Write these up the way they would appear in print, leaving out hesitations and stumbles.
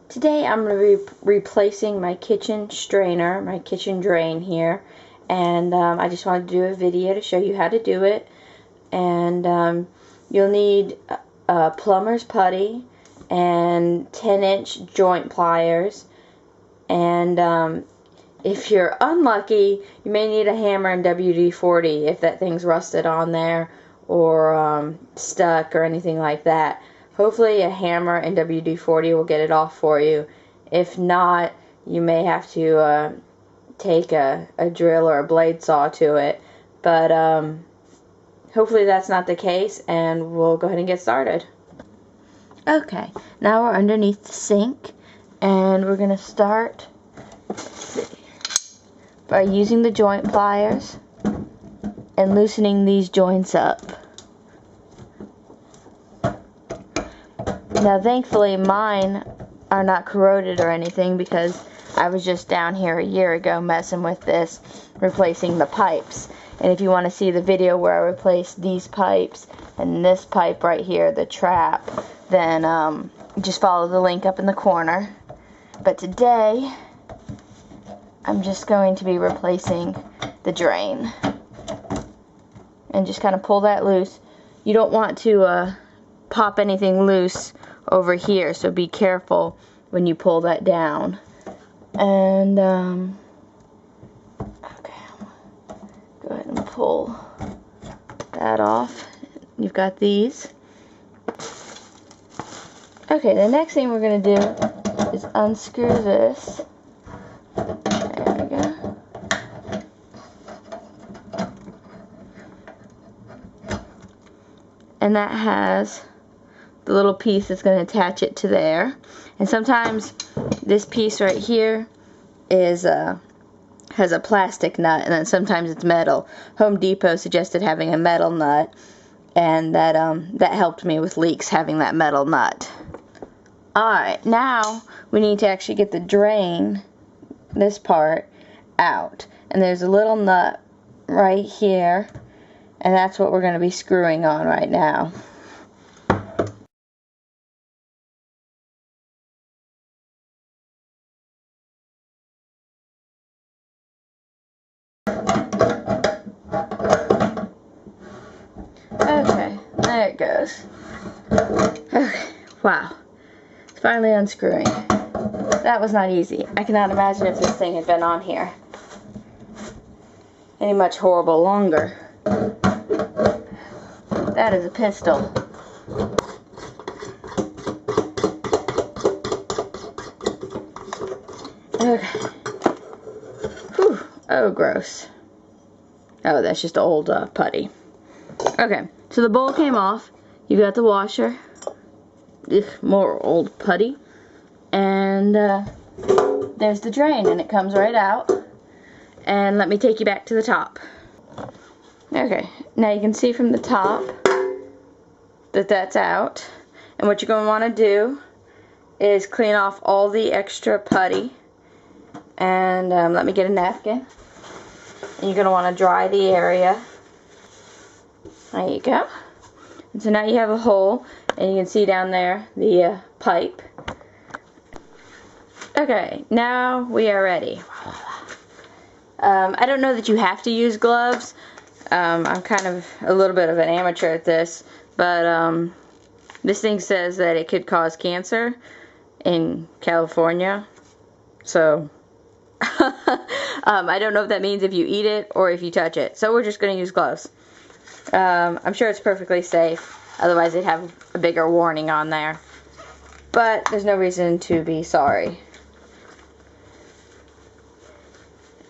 Today I'm going to be replacing my kitchen strainer, my kitchen drain here, and I just wanted to do a video to show you how to do it. And you'll need a plumber's putty and 10-inch joint pliers, and if you're unlucky, you may need a hammer and WD-40 if that thing's rusted on there or stuck or anything like that. Hopefully a hammer and WD-40 will get it off for you. If not, you may have to take a drill or a blade saw to it. But hopefully that's not the case, and we'll go ahead and get started. Okay, now we're underneath the sink, and we're going to start by using the joint pliers and loosening these joints up. Now thankfully mine are not corroded or anything, because I was just down here a year ago messing with this, replacing the pipes. And if you want to see the video where I replaced these pipes and this pipe right here, the trap, then just follow the link up in the corner. But today I'm just going to be replacing the drain. And just kind of pull that loose. You don't want to pop anything loose over here, so be careful when you pull that down. And okay, go ahead and pull that off. You've got these. Okay, the next thing we're going to do is unscrew this. There we go. And that has the little piece that's going to attach it to there. And sometimes this piece right here is has a plastic nut, and then sometimes it's metal. Home Depot suggested having a metal nut, and that helped me with leaks, having that metal nut. Alright, now we need to actually get the drain, this part, out. And there's a little nut right here, and that's what we're going to be screwing on right now. Okay, there it goes. Okay, wow. It's finally unscrewing. That was not easy. I cannot imagine if this thing had been on here any much horrible longer. That is a pistol. Okay. Whew. Oh, gross. Oh, that's just old putty. Okay, so the bowl came off. You've got the washer. Ugh, more old putty. And there's the drain, and it comes right out. And let me take you back to the top. Okay, now you can see from the top that that's out. And what you're going to want to do is clean off all the extra putty. And let me get a napkin. And you're going to want to dry the area. There you go. And so now you have a hole, and you can see down there the pipe. Okay, now we are ready. I don't know that you have to use gloves. I'm kind of a little bit of an amateur at this, but this thing says that it could cause cancer in California. So I don't know if that means if you eat it or if you touch it. So we're just going to use gloves. I'm sure it's perfectly safe. Otherwise they'd have a bigger warning on there. But there's no reason to be sorry.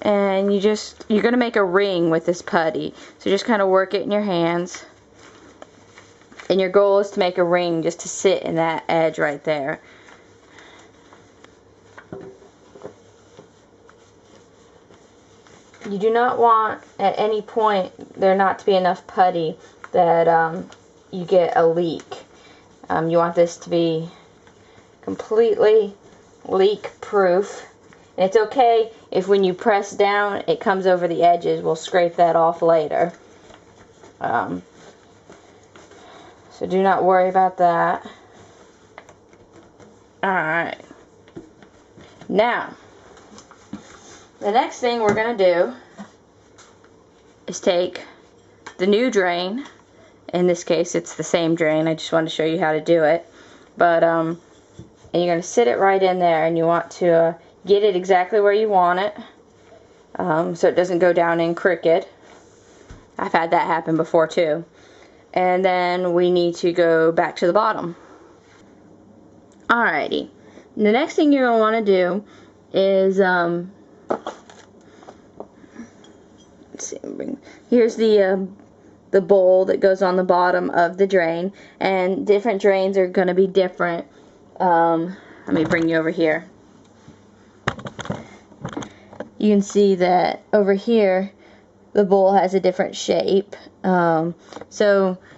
And you're going to make a ring with this putty. So just kind of work it in your hands. And your goal is to make a ring just to sit in that edge right there. You do not want at any point there not to be enough putty that you get a leak. You want this to be completely leak proof. And it's okay if when you press down it comes over the edges. We'll scrape that off later. So do not worry about that. Alright. Now, the next thing we're going to do is take the new drain. In this case, it's the same drain. I just wanted to show you how to do it. But, and you're going to sit it right in there, and you want to get it exactly where you want it, so it doesn't go down in crooked. I've had that happen before too. And then we need to go back to the bottom. Alrighty. The next thing you're going to want to do is, let's see, here's the bowl that goes on the bottom of the drain, and different drains are going to be different. Let me bring you over here. You can see that over here the bowl has a different shape, so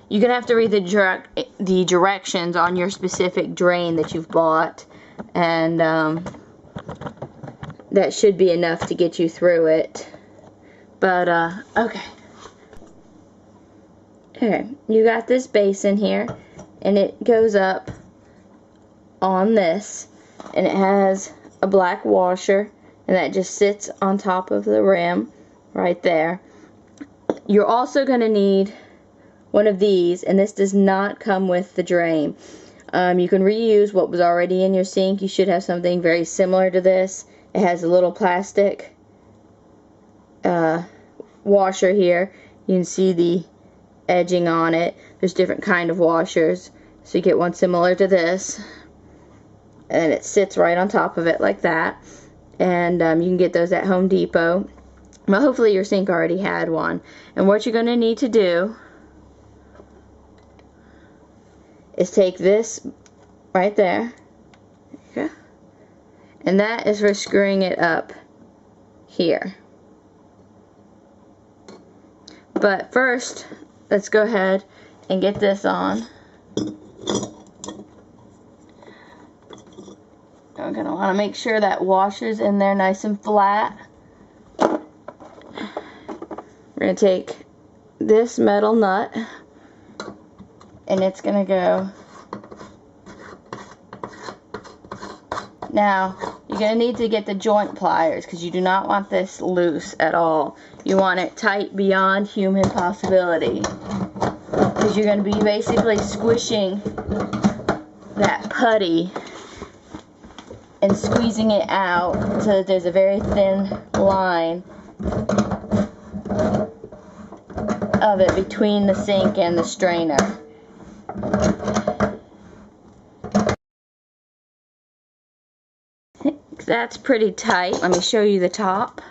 you're going to have to read the directions on your specific drain that you've bought, and that should be enough to get you through it. But okay, you got this basin here, and it goes up on this, and it has a black washer, and that just sits on top of the rim right there. You're also going to need one of these, and this does not come with the drain. You can reuse what was already in your sink. You should have something very similar to this. It has a little plastic washer here. You can see the edging on it. There's different kind of washers, so you get one similar to this, and it sits right on top of it like that. And you can get those at Home Depot. Well, hopefully your sink already had one. And what you're going to need to do is take this right there, okay, and that is for screwing it up here. But first, let's go ahead and get this on. I'm going to want to make sure that washer's in there nice and flat. We're going to take this metal nut, and it's going to go. Now, you're going to need to get the joint pliers, because you do not want this loose at all. You want it tight beyond human possibility, because you're going to be basically squishing that putty and squeezing it out so that there's a very thin line of it between the sink and the strainer. That's pretty tight. Let me show you the top.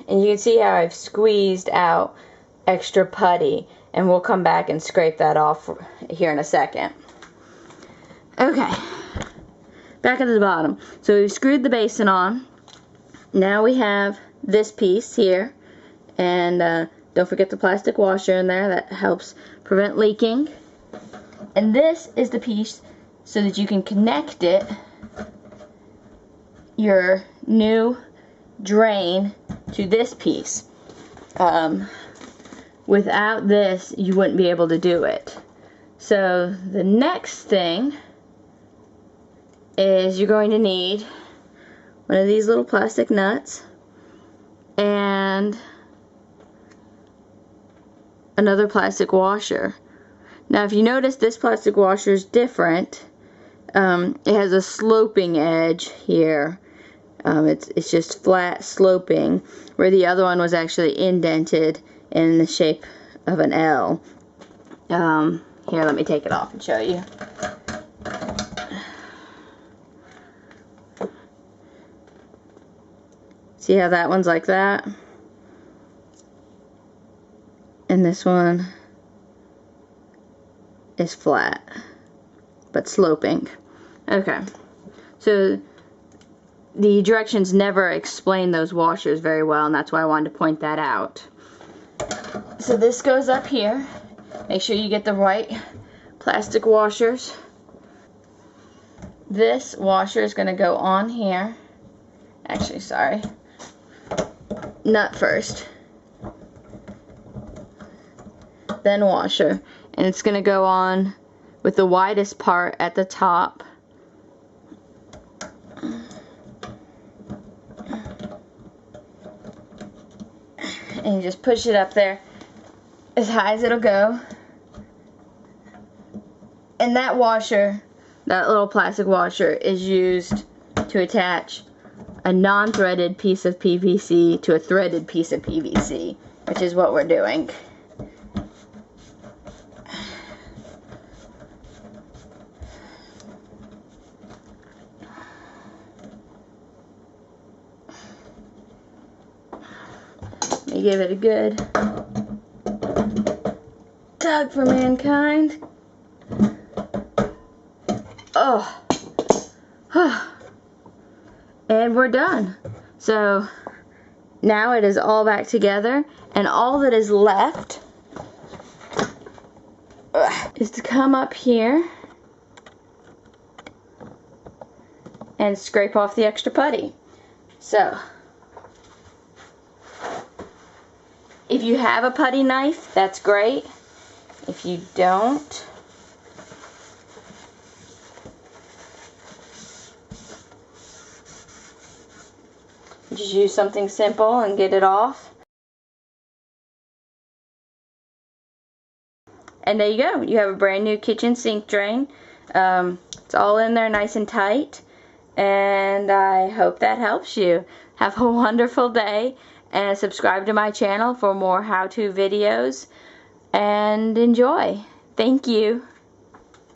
And you can see how I've squeezed out extra putty, and we'll come back and scrape that off here in a second. Okay, back at the bottom. So we've screwed the basin on. Now we have this piece here, and don't forget the plastic washer in there. That helps prevent leaking. And this is the piece so that you can connect it, your new drain, to this piece. Without this, you wouldn't be able to do it. So the next thing is you're going to need one of these little plastic nuts and another plastic washer. Now, if you notice, this plastic washer is different. It has a sloping edge here. It's just flat sloping, where the other one was actually indented in the shape of an L. Here, let me take it off and show you. See how that one's like that? And this one is flat, but sloping. Okay, so the directions never explain those washers very well, and that's why I wanted to point that out. So this goes up here. Make sure you get the right plastic washers. This washer is going to go on here. Actually, sorry. Nut first. Then washer. And it's going to go on with the widest part at the top. and you just push it up there as high as it'll go. And that washer, that little plastic washer, is used to attach a non-threaded piece of PVC to a threaded piece of PVC, which is what we're doing. Let me give it a good tug for mankind. Oh. And we're done. So now it is all back together, and all that is left is to come up here and scrape off the extra putty. So if you have a putty knife, that's great. If you don't, just use something simple and get it off. And there you go. You have a brand new kitchen sink drain. It's all in there nice and tight. And I hope that helps you. Have a wonderful day. And subscribe to my channel for more how-to videos. And enjoy. Thank you.